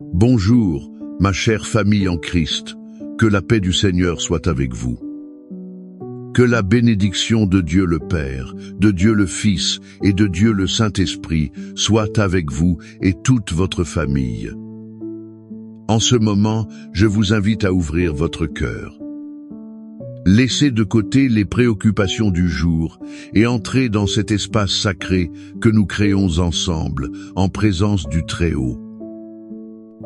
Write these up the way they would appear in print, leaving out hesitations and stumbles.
Bonjour, ma chère famille en Christ, que la paix du Seigneur soit avec vous. Que la bénédiction de Dieu le Père, de Dieu le Fils et de Dieu le Saint-Esprit soit avec vous et toute votre famille. En ce moment, je vous invite à ouvrir votre cœur. Laissez de côté les préoccupations du jour et entrez dans cet espace sacré que nous créons ensemble, en présence du Très-Haut.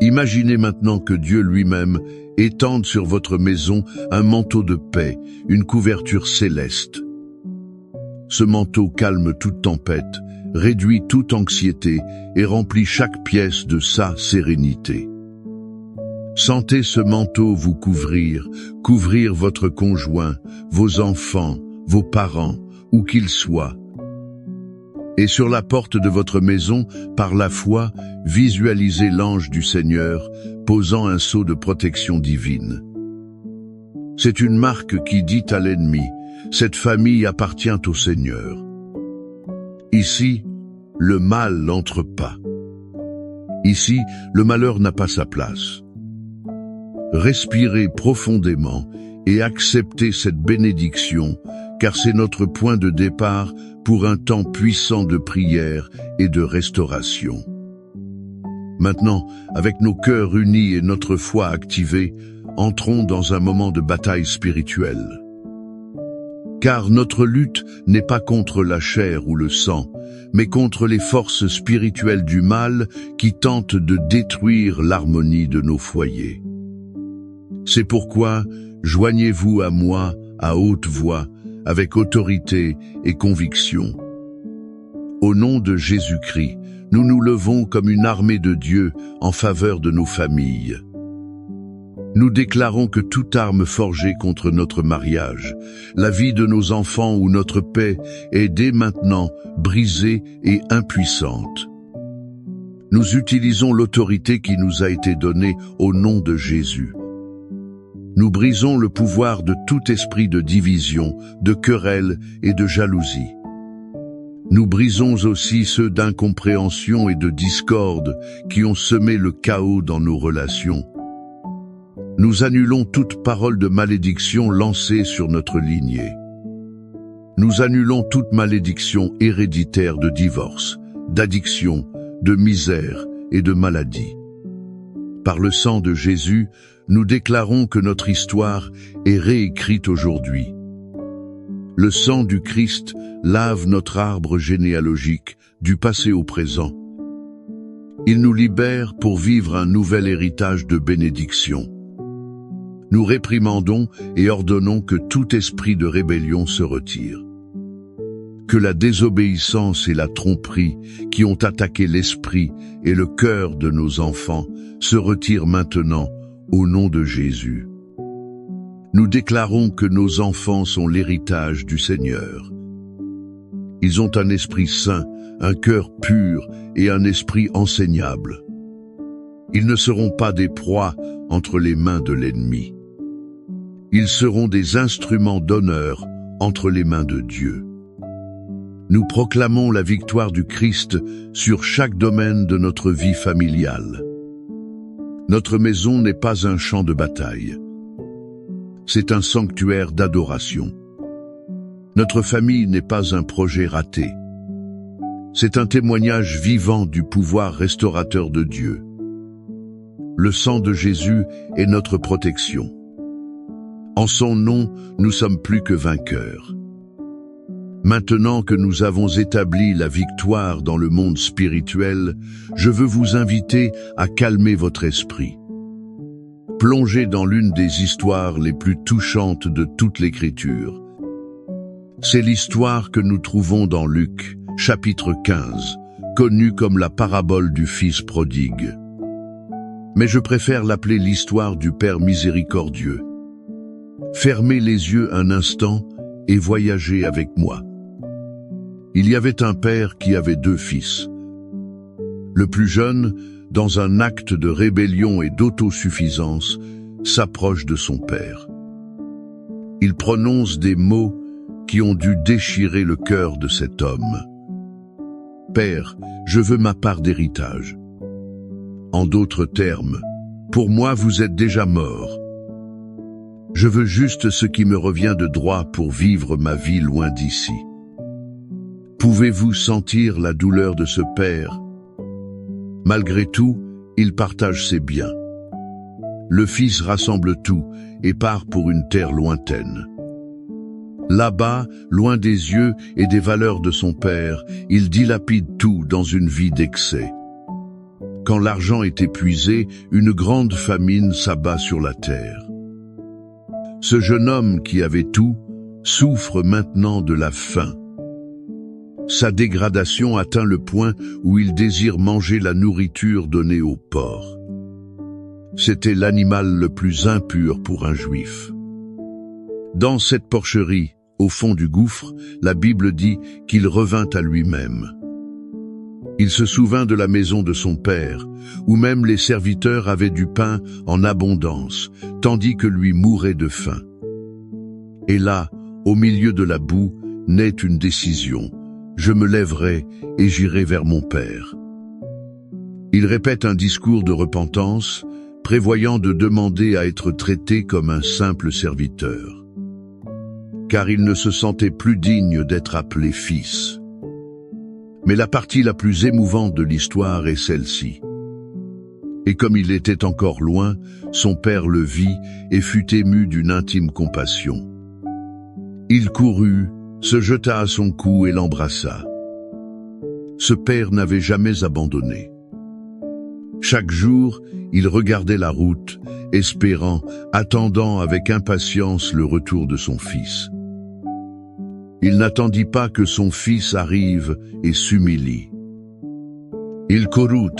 Imaginez maintenant que Dieu lui-même étende sur votre maison un manteau de paix, une couverture céleste. Ce manteau calme toute tempête, réduit toute anxiété et remplit chaque pièce de sa sérénité. Sentez ce manteau vous couvrir votre conjoint, vos enfants, vos parents, où qu'ils soient. Et sur la porte de votre maison, par la foi, visualisez l'ange du Seigneur posant un sceau de protection divine. C'est une marque qui dit à l'ennemi, cette famille appartient au Seigneur. Ici, le mal n'entre pas. Ici, le malheur n'a pas sa place. Respirez profondément et acceptez cette bénédiction, car c'est notre point de départ pour un temps puissant de prière et de restauration. Maintenant, avec nos cœurs unis et notre foi activée, entrons dans un moment de bataille spirituelle. Car notre lutte n'est pas contre la chair ou le sang, mais contre les forces spirituelles du mal qui tentent de détruire l'harmonie de nos foyers. C'est pourquoi, joignez-vous à moi à haute voix, avec autorité et conviction. Au nom de Jésus-Christ, nous nous levons comme une armée de Dieu en faveur de nos familles. Nous déclarons que toute arme forgée contre notre mariage, la vie de nos enfants ou notre paix est dès maintenant brisée et impuissante. Nous utilisons l'autorité qui nous a été donnée au nom de Jésus. Nous brisons le pouvoir de tout esprit de division, de querelle et de jalousie. Nous brisons aussi ceux d'incompréhension et de discorde qui ont semé le chaos dans nos relations. Nous annulons toute parole de malédiction lancée sur notre lignée. Nous annulons toute malédiction héréditaire de divorce, d'addiction, de misère et de maladie. Par le sang de Jésus, nous déclarons que notre histoire est réécrite aujourd'hui. Le sang du Christ lave notre arbre généalogique du passé au présent. Il nous libère pour vivre un nouvel héritage de bénédiction. Nous réprimandons et ordonnons que tout esprit de rébellion se retire. Que la désobéissance et la tromperie qui ont attaqué l'esprit et le cœur de nos enfants se retirent maintenant au nom de Jésus. Nous déclarons que nos enfants sont l'héritage du Seigneur. Ils ont un esprit saint, un cœur pur et un esprit enseignable. Ils ne seront pas des proies entre les mains de l'ennemi. Ils seront des instruments d'honneur entre les mains de Dieu. Nous proclamons la victoire du Christ sur chaque domaine de notre vie familiale. Notre maison n'est pas un champ de bataille. C'est un sanctuaire d'adoration. Notre famille n'est pas un projet raté. C'est un témoignage vivant du pouvoir restaurateur de Dieu. Le sang de Jésus est notre protection. En son nom, nous sommes plus que vainqueurs. Maintenant que nous avons établi la victoire dans le monde spirituel, je veux vous inviter à calmer votre esprit. Plongez dans l'une des histoires les plus touchantes de toute l'Écriture. C'est l'histoire que nous trouvons dans Luc, chapitre 15, connue comme la parabole du Fils prodigue. Mais je préfère l'appeler l'histoire du Père miséricordieux. Fermez les yeux un instant et voyagez avec moi. Il y avait un père qui avait 2 fils. Le plus jeune, dans un acte de rébellion et d'autosuffisance, s'approche de son père. Il prononce des mots qui ont dû déchirer le cœur de cet homme. « Père, je veux ma part d'héritage. » En d'autres termes, pour moi vous êtes déjà mort. Je veux juste ce qui me revient de droit pour vivre ma vie loin d'ici. Pouvez-vous sentir la douleur de ce père? Malgré tout, il partage ses biens. Le fils rassemble tout et part pour une terre lointaine. Là-bas, loin des yeux et des valeurs de son père, il dilapide tout dans une vie d'excès. Quand l'argent est épuisé, une grande famine s'abat sur la terre. Ce jeune homme qui avait tout souffre maintenant de la faim. Sa dégradation atteint le point où il désire manger la nourriture donnée aux porcs. C'était l'animal le plus impur pour un juif. Dans cette porcherie, au fond du gouffre, la Bible dit qu'il revint à lui-même. Il se souvint de la maison de son père, où même les serviteurs avaient du pain en abondance, tandis que lui mourait de faim. Et là, au milieu de la boue, naît une décision. Je me lèverai et j'irai vers mon père. Il répète un discours de repentance, prévoyant de demander à être traité comme un simple serviteur. Car il ne se sentait plus digne d'être appelé fils. Mais la partie la plus émouvante de l'histoire est celle-ci. Et comme il était encore loin, son père le vit et fut ému d'une intime compassion. Il courut, se jeta à son cou et l'embrassa. Ce père n'avait jamais abandonné. Chaque jour, il regardait la route, espérant, attendant avec impatience le retour de son fils. Il n'attendit pas que son fils arrive et s'humilie. Il courut.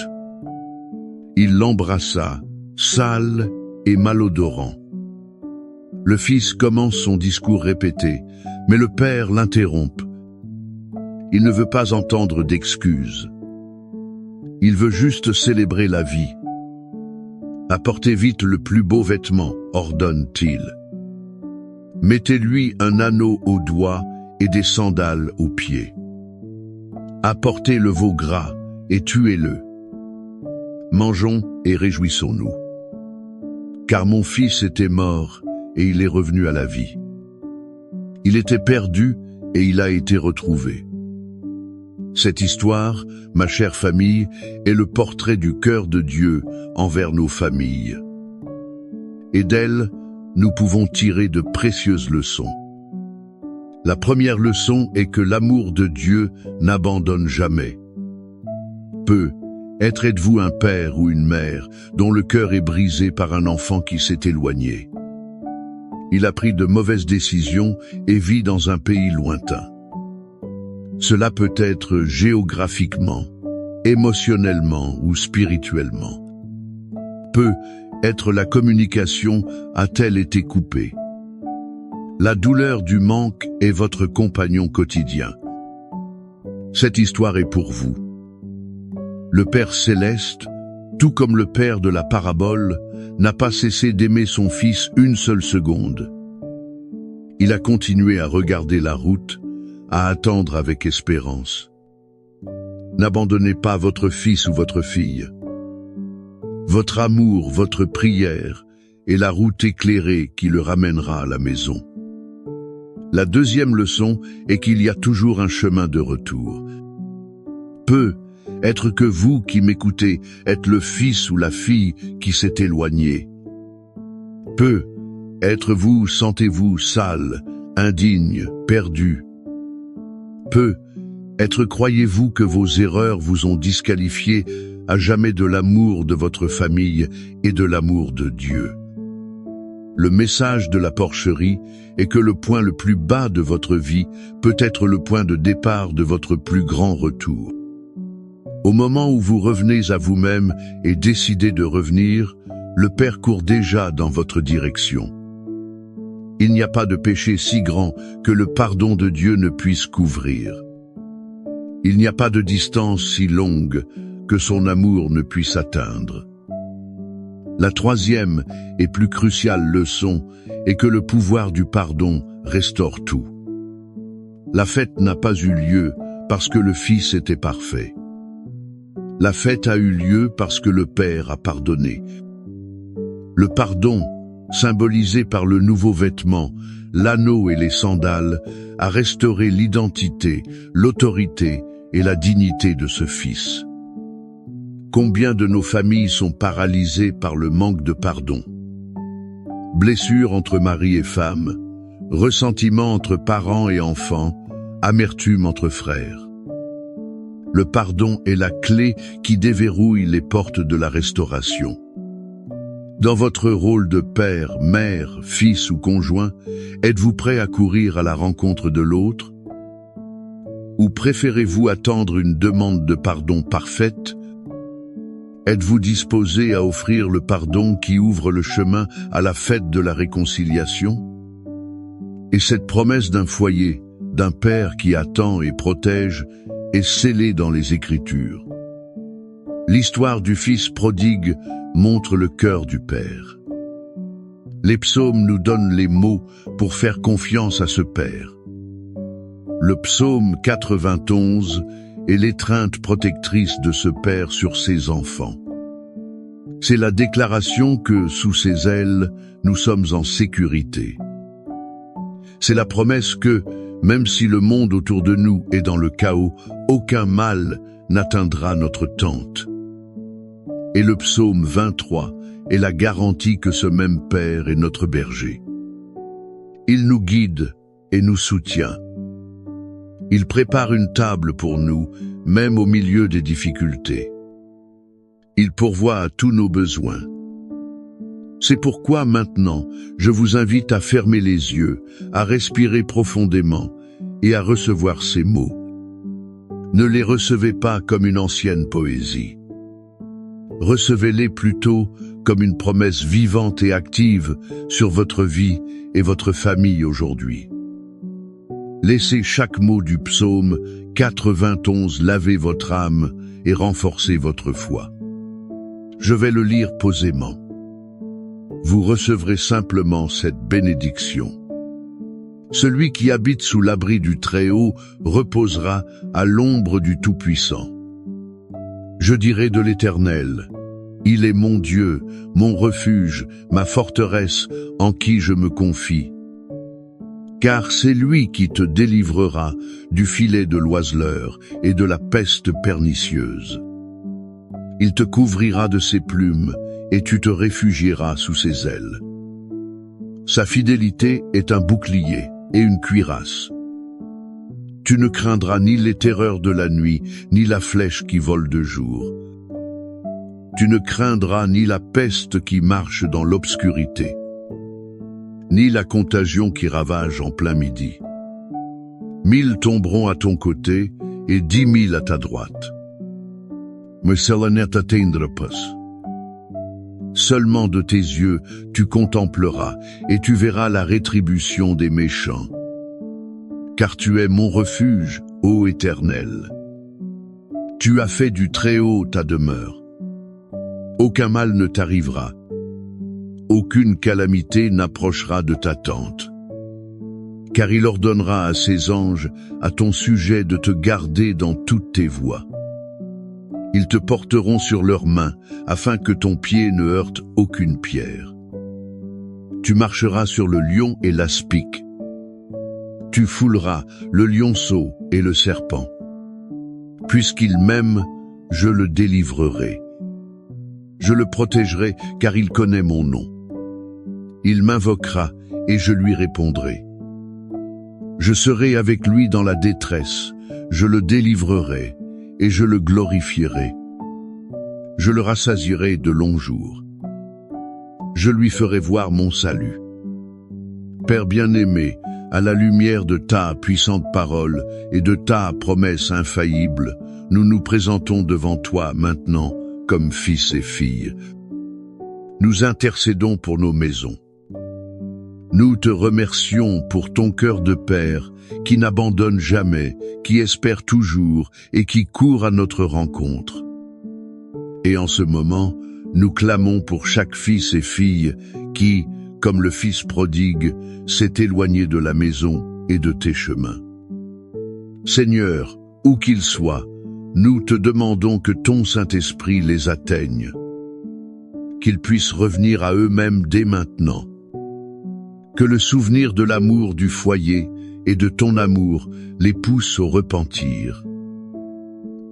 Il l'embrassa, sale et malodorant. Le fils commence son discours répété, mais le père l'interrompt. Il ne veut pas entendre d'excuses. Il veut juste célébrer la vie. Apportez vite le plus beau vêtement, ordonne-t-il. Mettez-lui un anneau au doigt et des sandales aux pieds. Apportez le veau gras et tuez-le. Mangeons et réjouissons-nous. Car mon fils était mort et il est revenu à la vie. Il était perdu et il a été retrouvé. Cette histoire, ma chère famille, est le portrait du cœur de Dieu envers nos familles. Et d'elle, nous pouvons tirer de précieuses leçons. La première leçon est que l'amour de Dieu n'abandonne jamais. Êtes-vous un père ou une mère dont le cœur est brisé par un enfant qui s'est éloigné? Il a pris de mauvaises décisions et vit dans un pays lointain. Cela peut être géographiquement, émotionnellement ou spirituellement. La communication a-t-elle été coupée? La douleur du manque est votre compagnon quotidien. Cette histoire est pour vous. Le Père Céleste, tout comme le Père de la parabole, n'a pas cessé d'aimer son Fils une seule seconde. Il a continué à regarder la route, à attendre avec espérance. N'abandonnez pas votre fils ou votre fille. Votre amour, votre prière est la route éclairée qui le ramènera à la maison. La deuxième leçon est qu'il y a toujours un chemin de retour. Être que vous qui m'écoutez êtes le fils ou la fille qui s'est éloigné. Être vous sentez-vous sale, indigne, perdu. Être croyez-vous que vos erreurs vous ont disqualifié à jamais de l'amour de votre famille et de l'amour de Dieu. Le message de la porcherie est que le point le plus bas de votre vie peut être le point de départ de votre plus grand retour. Au moment où vous revenez à vous-même et décidez de revenir, le Père court déjà dans votre direction. Il n'y a pas de péché si grand que le pardon de Dieu ne puisse couvrir. Il n'y a pas de distance si longue que son amour ne puisse atteindre. La troisième et plus cruciale leçon est que le pouvoir du pardon restaure tout. La fête n'a pas eu lieu parce que le Fils était parfait. La fête a eu lieu parce que le Père a pardonné. Le pardon, symbolisé par le nouveau vêtement, l'anneau et les sandales, a restauré l'identité, l'autorité et la dignité de ce Fils. Combien de nos familles sont paralysées par le manque de pardon? Blessures entre mari et femme, ressentiment entre parents et enfants, amertume entre frères. Le pardon est la clé qui déverrouille les portes de la restauration. Dans votre rôle de père, mère, fils ou conjoint, êtes-vous prêt à courir à la rencontre de l'autre? Ou préférez-vous attendre une demande de pardon parfaite? Êtes-vous disposé à offrir le pardon qui ouvre le chemin à la fête de la réconciliation? Et cette promesse d'un foyer, d'un Père qui attend et protège, est scellée dans les Écritures. L'histoire du Fils prodigue montre le cœur du Père. Les psaumes nous donnent les mots pour faire confiance à ce Père. Le psaume 91 est l'étreinte protectrice de ce Père sur ses enfants. C'est la déclaration que, sous ses ailes, nous sommes en sécurité. C'est la promesse que, même si le monde autour de nous est dans le chaos, aucun mal n'atteindra notre tente. Et le psaume 23 est la garantie que ce même Père est notre berger. Il nous guide et nous soutient. Il prépare une table pour nous, même au milieu des difficultés. Il pourvoit à tous nos besoins. C'est pourquoi maintenant, je vous invite à fermer les yeux, à respirer profondément et à recevoir ces mots. Ne les recevez pas comme une ancienne poésie. Recevez-les plutôt comme une promesse vivante et active sur votre vie et votre famille aujourd'hui. Laissez chaque mot du psaume 91 laver votre âme et renforcer votre foi. Je vais le lire posément. Vous recevrez simplement cette bénédiction. Celui qui habite sous l'abri du Très-Haut reposera à l'ombre du Tout-Puissant. Je dirai de l'Éternel, il est mon Dieu, mon refuge, ma forteresse en qui je me confie. Car c'est lui qui te délivrera du filet de l'oiseleur et de la peste pernicieuse. Il te couvrira de ses plumes et tu te réfugieras sous ses ailes. Sa fidélité est un bouclier et une cuirasse. Tu ne craindras ni les terreurs de la nuit, ni la flèche qui vole de jour. Tu ne craindras ni la peste qui marche dans l'obscurité, ni la contagion qui ravage en plein midi. 1000 tomberont à ton côté et 10 000 à ta droite. Mais cela ne t'atteindra pas. Seulement de tes yeux tu contempleras et tu verras la rétribution des méchants. Car tu es mon refuge, ô Éternel. Tu as fait du Très-Haut ta demeure. Aucun mal ne t'arrivera. Aucune calamité n'approchera de ta tente. Car il ordonnera à ses anges à ton sujet de te garder dans toutes tes voies. Ils te porteront sur leurs mains, afin que ton pied ne heurte aucune pierre. Tu marcheras sur le lion et l'aspic. Tu fouleras le lionceau et le serpent. Puisqu'il m'aime, je le délivrerai. Je le protégerai, car il connaît mon nom. Il m'invoquera, et je lui répondrai. Je serai avec lui dans la détresse, je le délivrerai, et je le glorifierai. Je le rassasierai de longs jours. Je lui ferai voir mon salut. Père bien-aimé, à la lumière de ta puissante parole et de ta promesse infaillible, nous nous présentons devant toi maintenant comme fils et filles. Nous intercédons pour nos maisons. Nous te remercions pour ton cœur de Père qui n'abandonne jamais, qui espère toujours et qui court à notre rencontre. Et en ce moment, nous clamons pour chaque fils et fille qui, comme le fils prodigue, s'est éloigné de la maison et de tes chemins. Seigneur, où qu'il soit, Nous te demandons que ton Saint-Esprit les atteigne, qu'ils puissent revenir à eux-mêmes dès maintenant. Que le souvenir de l'amour du foyer et de ton amour les pousse au repentir.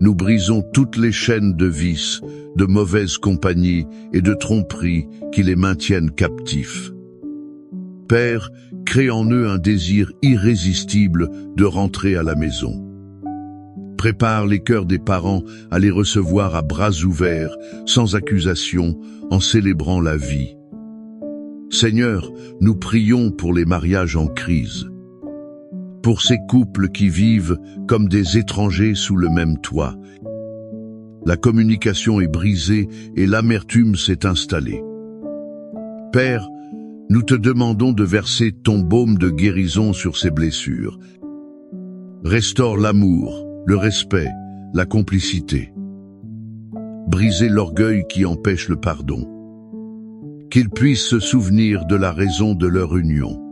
Nous brisons toutes les chaînes de vices, de mauvaise compagnie et de tromperie qui les maintiennent captifs. Père, crée en eux un désir irrésistible de rentrer à la maison. Prépare les cœurs des parents à les recevoir à bras ouverts, sans accusation, en célébrant la vie. Seigneur, nous prions pour les mariages en crise, pour ces couples qui vivent comme des étrangers sous le même toit. La communication est brisée et l'amertume s'est installée. Père, nous te demandons de verser ton baume de guérison sur ces blessures. Restaure l'amour, le respect, la complicité. Brisez l'orgueil qui empêche le pardon. Qu'ils puissent se souvenir de la raison de leur union.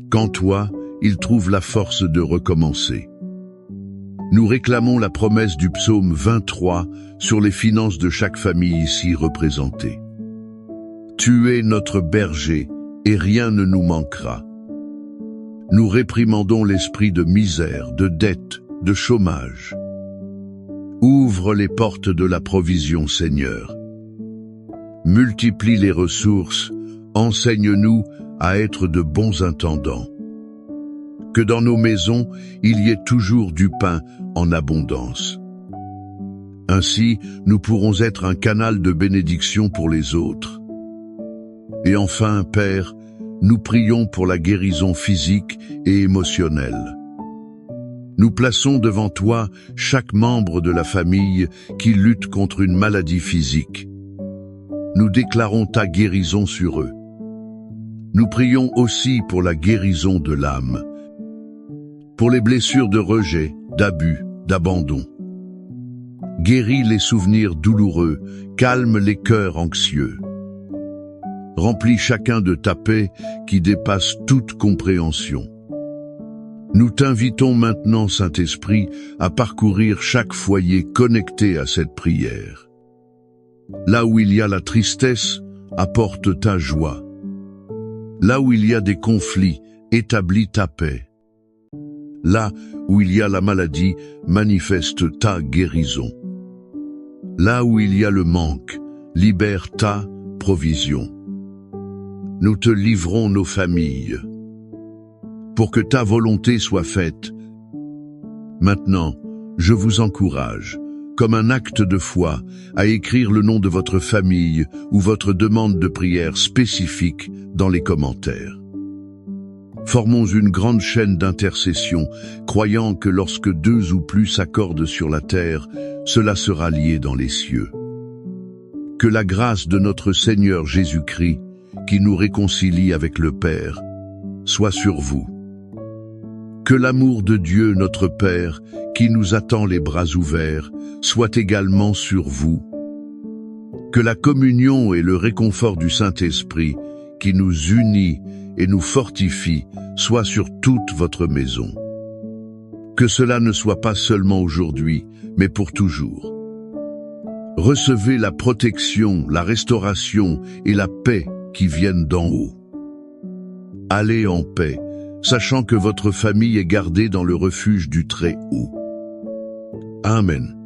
Qu'en toi, ils trouvent la force de recommencer. Nous réclamons la promesse du psaume 23 sur les finances de chaque famille ici représentée. Tu es notre berger et rien ne nous manquera. Nous réprimandons l'esprit de misère, de dette, de chômage. Ouvre les portes de la provision, Seigneur. Multiplie les ressources, enseigne-nous à être de bons intendants. Que dans nos maisons, il y ait toujours du pain en abondance. Ainsi, nous pourrons être un canal de bénédiction pour les autres. Et enfin, Père, nous prions pour la guérison physique et émotionnelle. Nous plaçons devant toi chaque membre de la famille qui lutte contre une maladie physique. Nous déclarons ta guérison sur eux. Nous prions aussi pour la guérison de l'âme, pour les blessures de rejet, d'abus, d'abandon. Guéris les souvenirs douloureux, calme les cœurs anxieux. Remplis chacun de ta paix qui dépasse toute compréhension. Nous t'invitons maintenant, Saint-Esprit, à parcourir chaque foyer connecté à cette prière. Là où il y a la tristesse, apporte ta joie. Là où il y a des conflits, établis ta paix. Là où il y a la maladie, manifeste ta guérison. Là où il y a le manque, libère ta provision. Nous te livrons nos familles, pour que ta volonté soit faite. Maintenant, je vous encourage, comme un acte de foi, à écrire le nom de votre famille ou votre demande de prière spécifique dans les commentaires. Formons une grande chaîne d'intercession, croyant que lorsque deux ou plus s'accordent sur la terre, cela sera lié dans les cieux. Que la grâce de notre Seigneur Jésus-Christ, qui nous réconcilie avec le Père, soit sur vous. Que l'amour de Dieu notre Père, qui nous attend les bras ouverts, soit également sur vous. Que la communion et le réconfort du Saint-Esprit, qui nous unit et nous fortifie, soit sur toute votre maison. Que cela ne soit pas seulement aujourd'hui, mais pour toujours. Recevez la protection, la restauration et la paix qui viennent d'en haut. Allez en paix, sachant que votre famille est gardée dans le refuge du Très-Haut. Amen.